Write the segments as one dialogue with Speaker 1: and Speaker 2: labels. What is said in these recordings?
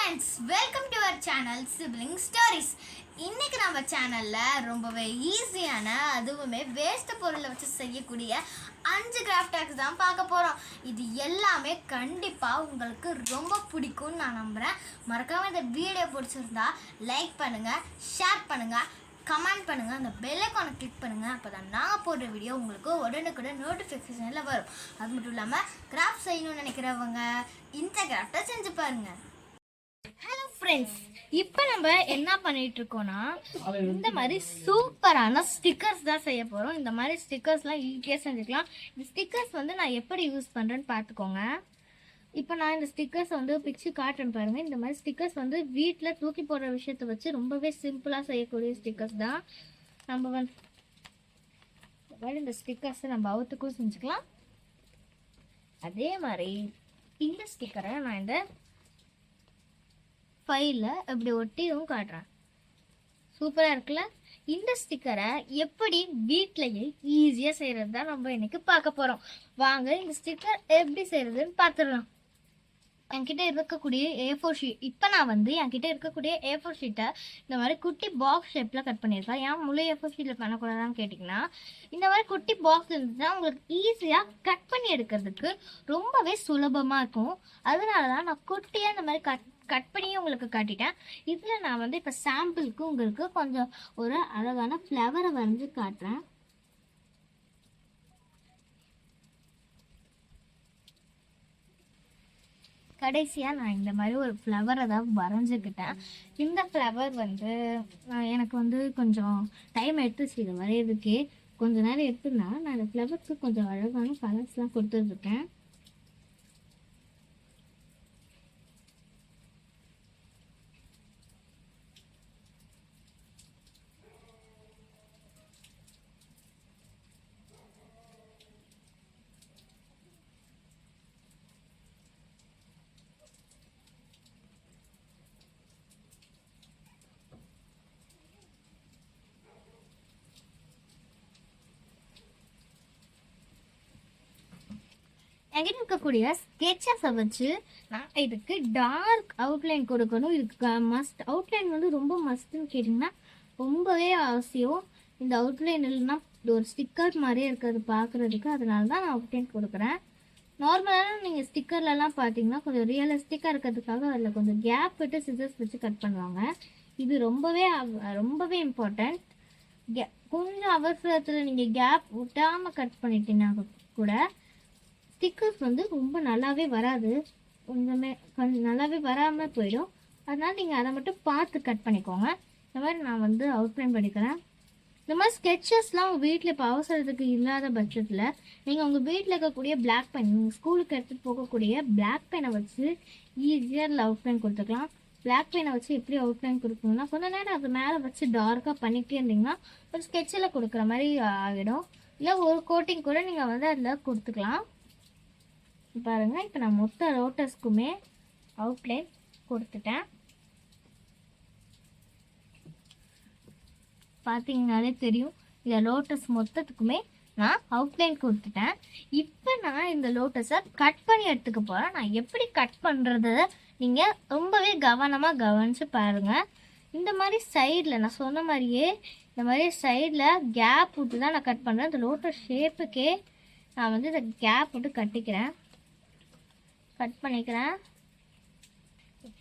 Speaker 1: Friends, welcome to our channel sibling stories. இன்னைக்கு நம்ம சேனலில் ரொம்பவே ஈஸியான, அதுவுமே வேஸ்ட் பொருளை வச்சு செய்யக்கூடிய 5 கிராஃப்ட் ஹேக்ஸ் தான் பார்க்க போகிறோம். இது எல்லாமே கண்டிப்பாக உங்களுக்கு ரொம்ப பிடிக்கும்னு நான் நம்புகிறேன். மறக்காமல் இந்த வீடியோ பிடிச்சிருந்தா லைக் பண்ணுங்கள், ஷேர் பண்ணுங்கள், கமெண்ட் பண்ணுங்கள், அந்த பெல் ஐகானை கிளிக் பண்ணுங்கள். அப்போ தான் நான் போடுற வீடியோ உங்களுக்கு உடனுக்குடன் நோட்டிஃபிகேஷனில் வரும். அது மட்டும் இல்லாமல் கிராஃப்ட் செய்யணும்னு நினைக்கிறவங்க இந்த கிராஃப்டை செஞ்சு பாருங்கள். ஹலோ ஃப்ரெண்ட்ஸ், இப்போ நம்ம என்ன பண்ணிட்டு இருக்கோம்னா இந்த மாதிரி சூப்பரான ஸ்டிக்கர்ஸ் தான் செய்ய போகிறோம். இந்த மாதிரி ஸ்டிக்கர்ஸ்லாம் ஈஸியாக செஞ்சுக்கலாம். இந்த ஸ்டிக்கர்ஸ் வந்து நான் எப்படி யூஸ் பண்ணுறேன்னு பார்த்துக்கோங்க. இப்போ நான் இந்த ஸ்டிக்கர்ஸ் வந்து பிக்சு காட்டுறேன் பாருங்கள். இந்த மாதிரி ஸ்டிக்கர்ஸ் வந்து வீட்டில் தூக்கி போடுற விஷயத்தை வச்சு ரொம்பவே சிம்பிளாக செய்யக்கூடிய ஸ்டிக்கர்ஸ் தான். நம்ம வந்து இந்த ஸ்டிக்கர்ஸை நம்ம அவுத்துக்கும் செஞ்சுக்கலாம். அதே மாதிரி இந்த ஸ்டிக்கரை நான் இந்த ஃபைலில் இப்படி ஒட்டியும் காட்டுறேன். சூப்பராக இருக்குல்ல? இந்த ஸ்டிக்கரை எப்படி வீட்டிலையே ஈஸியாக செய்கிறது தான் நம்ம இன்னைக்கு பார்க்க போகிறோம். வாங்க இந்த ஸ்டிக்கர் எப்படி செய்கிறதுன்னு பார்த்துடலாம். என்கிட்ட இருக்கக்கூடிய A4 ஷீட், இப்போ நான் வந்து என்கிட்ட இருக்கக்கூடிய A4 ஷீட்டை இந்த மாதிரி குட்டி பாக்ஸ் ஷேப்பில் கட் பண்ணியிருக்கேன். ஏன் முழு A4 ஷீட்டில் பண்ணக்கூடாதான்னு கேட்டிங்கன்னா, இந்த மாதிரி குட்டி பாக்ஸ் இருந்துச்சுன்னா உங்களுக்கு ஈஸியாக கட் பண்ணி எடுக்கிறதுக்கு ரொம்பவே சுலபமாக இருக்கும். அதனால தான் நான் குட்டியாக இந்த மாதிரி கட் பண்ணியே உங்களுக்கு காட்டிட்டேன். இதில் நான் வந்து இப்போ சாம்பிளுக்கு உங்களுக்கு கொஞ்சம் ஒரு அழகான ஃப்ளவரை வரைஞ்சி காட்டுறேன். கடைசியாக நான் இந்த மாதிரி ஒரு ஃப்ளவரை தான் வரைஞ்சிக்கிட்டேன். இந்த ஃப்ளவர் வந்து எனக்கு வந்து கொஞ்சம் டைம் எடுத்துச்சு இதை வரைகிறதுக்கே. கொஞ்சம் நேரம் எடுத்துனா நான் இந்த ஃப்ளவருக்கு கொஞ்சம் அழகான கலர்ஸ்லாம் கொடுத்துருக்கேன். என்கிட்ட இருக்கக்கூடிய ஸ்கெட்சஸை வச்சு நான் இதுக்கு டார்க் அவுட்லைன் கொடுக்கணும். இதுக்கு மஸ்ட் அவுட்லைன் வந்து ரொம்ப மஸ்ட்னு கேட்டிங்கன்னா ரொம்பவே அவசியம். இந்த அவுட்லைன் இல்லைன்னா ஒரு ஸ்டிக்கர் மாதிரியே இருக்கிறது பார்க்குறதுக்கு. அதனால தான் நான் அவுட்லைன் கொடுக்குறேன். நார்மலாக நீங்கள் ஸ்டிக்கர்லலாம் பார்த்தீங்கன்னா கொஞ்சம் ரியலிஸ்டிக்காக இருக்கிறதுக்காக அதில் கொஞ்சம் கேப் விட்டு சிசர்ஸ் வச்சு கட் பண்ணுவாங்க. இது ரொம்பவே இம்பார்ட்டண்ட். கொஞ்சம் அவசரத்தில் நீங்கள் கேப் விட்டாமல் கட் பண்ணிட்டீங்கன்னா கூட ஸ்டிக்கர்ஸ் வந்து ரொம்ப நல்லாவே வராது, கொஞ்சம் நல்லாவே வராமல் போயிடும். அதனால் நீங்கள் அதை மட்டும் பார்த்து கட் பண்ணிக்கோங்க. இந்த மாதிரி நான் வந்து அவுட்லைன் பண்ணிக்கிறேன். இந்த மாதிரி ஸ்கெட்சஸ்லாம் உங்கள் வீட்டில் இப்போ அவசரத்துக்கு இல்லாத பட்சத்தில் நீங்கள் உங்கள் வீட்டில் இருக்கக்கூடிய பிளாக் பென், நீங்கள் ஸ்கூலுக்கு எடுத்துகிட்டு போகக்கூடிய பிளாக் பெனை வச்சு ஈஸியாக அவுட்லைன் கொடுத்துக்கலாம். பிளாக் பெனை வச்சு எப்படி அவுட்லைன் கொடுக்கணும்னா கொஞ்சம் நேரம் அது மேலே வச்சு டார்க்காக பண்ணிகிட்டே இருந்தீங்கன்னா ஒரு ஸ்கெட்சில் கொடுக்குற மாதிரி ஆகிடும். இல்லை ஒரு கோட்டிங் கூட நீங்கள் வந்து அதில் கொடுத்துக்கலாம். பாருங்கள், இப்போ நான் மொத்த லோட்டஸ்க்குமே அவுட்லைன் கொடுத்துட்டேன். பார்த்தீங்கனாலே தெரியும், இந்த லோட்டஸ் மொத்தத்துக்குமே நான் அவுட்லைன் கொடுத்துட்டேன். இப்போ நான் இந்த லோட்டஸை கட் பண்ணி எடுத்துக்க போகிறேன். நான் எப்படி கட் பண்ணுறத நீங்கள் ரொம்பவே கவனமாக கவனித்து பாருங்கள். இந்த மாதிரி சைடில் நான் சொன்ன மாதிரியே இந்த மாதிரி சைடில் கேப் விட்டு தான் நான் கட் பண்ணுறேன். இந்த லோட்டஸ் ஷேப்புக்கே நான் வந்து இந்த கேப் விட்டு கட் பண்ணிக்கிறேன்.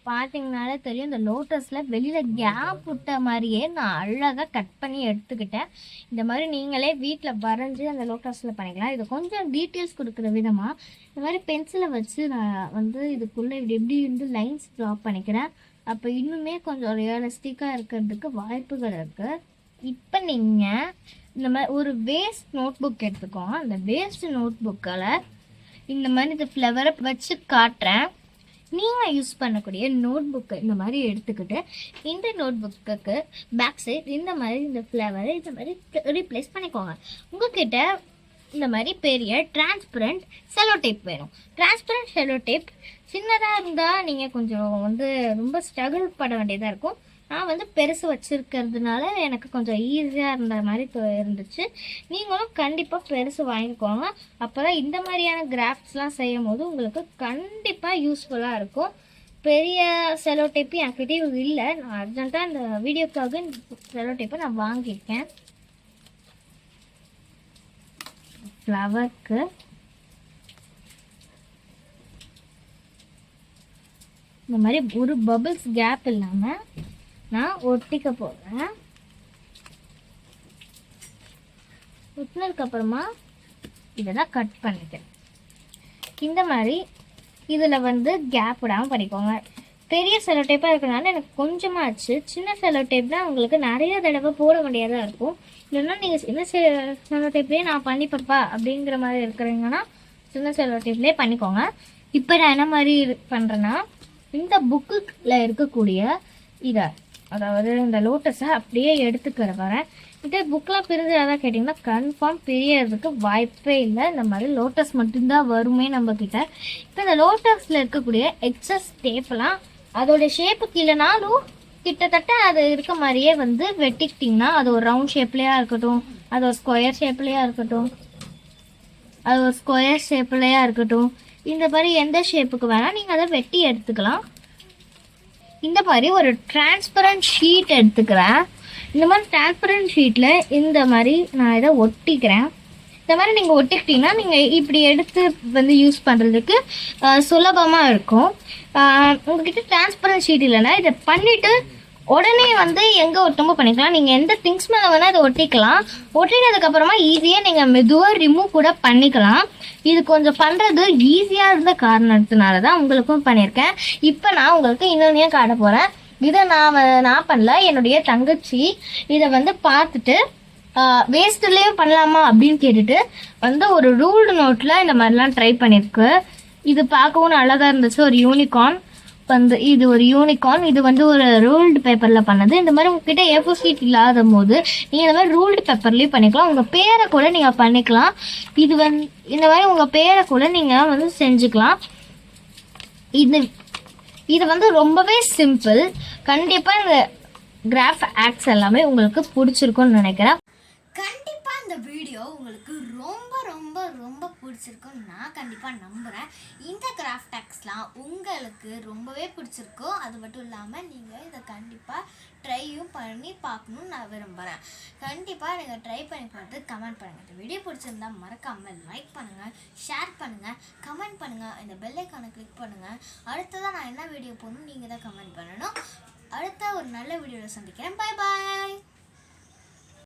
Speaker 1: பார்த்தீங்கனாலே தெரியும், இந்த லோட்டஸில் வெளியில் கேப் விட்ட மாதிரியே நான் அழகாக கட் பண்ணி எடுத்துக்கிட்டேன். இந்த மாதிரி நீங்களே வீட்டில் வரைஞ்சி அந்த லோட்டஸில் பண்ணிக்கலாம். இது கொஞ்சம் டீட்டெயில்ஸ் கொடுக்குற விதமாக இந்த மாதிரி பென்சிலை வச்சு நான் வந்து இதுக்குள்ளே இப்படி வந்து லைன்ஸ் ட்ரா பண்ணிக்கிறேன். அப்போ இன்னுமே கொஞ்சம் ரியலிஸ்டிக்காக இருக்கிறதுக்கு வாய்ப்புகள் இருக்குது. இப்போ நீங்கள் இந்த மாதிரி ஒரு வேஸ்ட் நோட் புக் எடுத்துக்கோங்க. அந்த வேஸ்ட் நோட் புக்கில் இந்த மாதிரி இந்த ஃப்ளவரை வச்சு காட்டுறேன். நீங்கள் யூஸ் பண்ணக்கூடிய நோட் புக்கை இந்த மாதிரி எடுத்துக்கிட்டு இந்த நோட் புக்குக்கு பேக் சைட் இந்த மாதிரி இந்த ஃப்ளவரை இந்த மாதிரி ரீப்ளேஸ் பண்ணிக்கோங்க. உங்கள்கிட்ட இந்த மாதிரி பெரிய டிரான்ஸ்பரண்ட் செலோ டேப் வேணும். டிரான்ஸ்பரண்ட் செலோ டேப் சின்னதாக இருந்தால் நீங்கள் கொஞ்சம் வந்து ரொம்ப ஸ்ட்ரகிள் பட வேண்டியதாக இருக்கும். நான் வந்து பெருசு வச்சுருக்கிறதுனால எனக்கு கொஞ்சம் ஈஸியாக இருந்த மாதிரி இருந்துச்சு. நீங்களும் கண்டிப்பாக பெருசு வாங்கிக்கோங்க. அப்போ தான் இந்த மாதிரியான கிராஃப்ட்ஸ்லாம் செய்யும் போது உங்களுக்கு கண்டிப்பாக யூஸ்ஃபுல்லாக இருக்கும். பெரிய செலோ டேப்பு என்கிட்டயும் இல்லை. நான் அர்ஜென்ட்டாக இந்த வீடியோக்காக செலோ டேப்பை நான் வாங்கியிருக்கேன். ஃப்ளவருக்கு இந்த மாதிரி ஒரு பபிள்ஸ் கேப் இல்லாமல் நான் ஒட்டிக்க போகிறேன். ஒட்டினதுக்கப்புறமா இதை தான் கட் பண்ணிக்கிறேன். இந்த மாதிரி இதில் வந்து கேப் விடாமல் பண்ணிக்கோங்க. பெரிய செலோ டேப்பாக இருக்கிறனால எனக்கு கொஞ்சமாக ஆச்சு. சின்ன செலோ டேப்னால் உங்களுக்கு நிறைய தடவை போட வேண்டியதாக இருக்கும். இல்லைன்னா நீங்கள் சின்ன செலோ டேப்லேயே நான் பண்ணிப்பப்பா அப்படிங்கிற மாதிரி இருக்கிறீங்கன்னா சின்ன செலோ டேப்லேயே பண்ணிக்கோங்க. இப்போ நான் என்ன மாதிரி பண்ணுறேன்னா, இந்த புக்கில் இருக்கக்கூடிய இதை, அதாவது இந்த லோட்டஸை அப்படியே எடுத்துக்கிற வரேன். இதே புக்கெலாம் பிரிஞ்சாதான் கேட்டிங்கன்னா கன்ஃபார்ம் பிரியறதுக்கு வாய்ப்பே இல்லை. இந்த மாதிரி லோட்டஸ் மட்டும்தான் வருமே நம்மக்கிட்ட. இப்போ இந்த லோட்டஸில் இருக்கக்கூடிய எக்ஸஸ் டேப்பெல்லாம் அதோடைய ஷேப்புக்கு இல்லைனாலும் கிட்டத்தட்ட அது இருக்க மாதிரியே வந்து வெட்டிக்கிட்டிங்கன்னா, அது ஒரு ரவுண்ட் ஷேப்லேயா இருக்கட்டும், அது ஒரு ஸ்கொயர் ஷேப்லேயா இருக்கட்டும், இந்த மாதிரி எந்த ஷேப்புக்கு வேணால் நீங்கள் அதை வெட்டி எடுத்துக்கலாம். இந்த மாதிரி ஒரு டிரான்ஸ்பரண்ட் ஷீட் எடுத்துக்கிறேன். இந்த மாதிரி டிரான்ஸ்பரண்ட் ஷீட்டில் இந்த மாதிரி நான் இதை ஒட்டிக்கிறேன். இந்த மாதிரி நீங்கள் ஒட்டிக்கிட்டிங்கன்னா நீங்கள் இப்படி எடுத்து வந்து யூஸ் பண்ணுறதுக்கு சுலபமாக இருக்கும். உங்கள்கிட்ட டிரான்ஸ்பரண்ட் ஷீட் இல்லைன்னா இதை பண்ணிவிட்டு உடனே வந்து எங்கே ஒட்டமோ பண்ணிக்கலாம். நீங்கள் எந்த திங்ஸ் மேலே வேணால் இதை ஒட்டிக்கலாம். ஒட்டினதுக்கப்புறமா ஈஸியாக நீங்கள் மெதுவாக ரிமூவ் கூட பண்ணிக்கலாம். இது கொஞ்சம் பண்ணுறது ஈஸியாக இருந்த காரணத்தினால தான் உங்களுக்கும் பண்ணியிருக்கேன். இப்போ நான் உங்களுக்கு இன்னொன்னே காட்ட போகிறேன். இதை நான் பண்ணல, என்னுடைய தங்கச்சி இதை வந்து பார்த்துட்டு வேஸ்ட்லேயும் பண்ணலாமா அப்படின்னு கேட்டுட்டு வந்து ஒரு ரூல்டு நோட்டில் இந்த மாதிரிலாம் ட்ரை பண்ணியிருக்கு. இது பார்க்கவும் அழகாக இருந்துச்சு. ஒரு யூனிகார்ன் வந்து, இது ஒரு யூனிகார்ன். இது வந்து ஒரு ரூல்டு பேப்பரில் பண்ணது. இந்த மாதிரி உங்ககிட்ட ஏ4 ஷீட் இல்லாத போது நீங்கள் இந்த மாதிரி ரூல்டு பேப்பர்லேயும் பண்ணிக்கலாம். உங்கள் பேரை கூட நீங்கள் பண்ணிக்கலாம். இது வந்து இந்த மாதிரி உங்கள் பேரை கூட நீங்கள் வந்து செஞ்சுக்கலாம். இது வந்து ரொம்பவே சிம்பிள். கண்டிப்பாக இந்த கிராஃப் ஆக்ட்ஸ் எல்லாமே உங்களுக்கு பிடிச்சிருக்கும்னு நினைக்கிறேன்.
Speaker 2: கண்டிப்பாக இந்த வீடியோ உங்களுக்கு ரொம்ப ரொம்ப ரொம்ப பிடிச்சிருக்குன்னு நான் கண்டிப்பாக நம்புகிறேன். இந்த கிராஃப்ட் ஆக்ட்ஸ்லாம் உங்களுக்கு ரொம்பவே பிடிச்சிருக்கும். அது மட்டும் இல்லாமல் நீங்கள் இதை கண்டிப்பாக ட்ரையும் பண்ணி பார்க்கணுன்னு நான் விரும்புகிறேன். கண்டிப்பாக நீங்கள் ட்ரை பண்ணி பார்த்து கமெண்ட் பண்ணுங்கள். இந்த வீடியோ பிடிச்சிருந்தா மறக்காமல் லைக் பண்ணுங்கள், ஷேர் பண்ணுங்கள், கமெண்ட் பண்ணுங்கள், இந்த பெல் ஐக்கானை கிளிக் பண்ணுங்கள். அடுத்ததான் நான் என்ன வீடியோ போடணும் நீங்கள் தான் கமெண்ட் பண்ணணும். அடுத்த ஒரு நல்ல வீடியோவில் சந்திக்கிறேன். பாய் பாய்.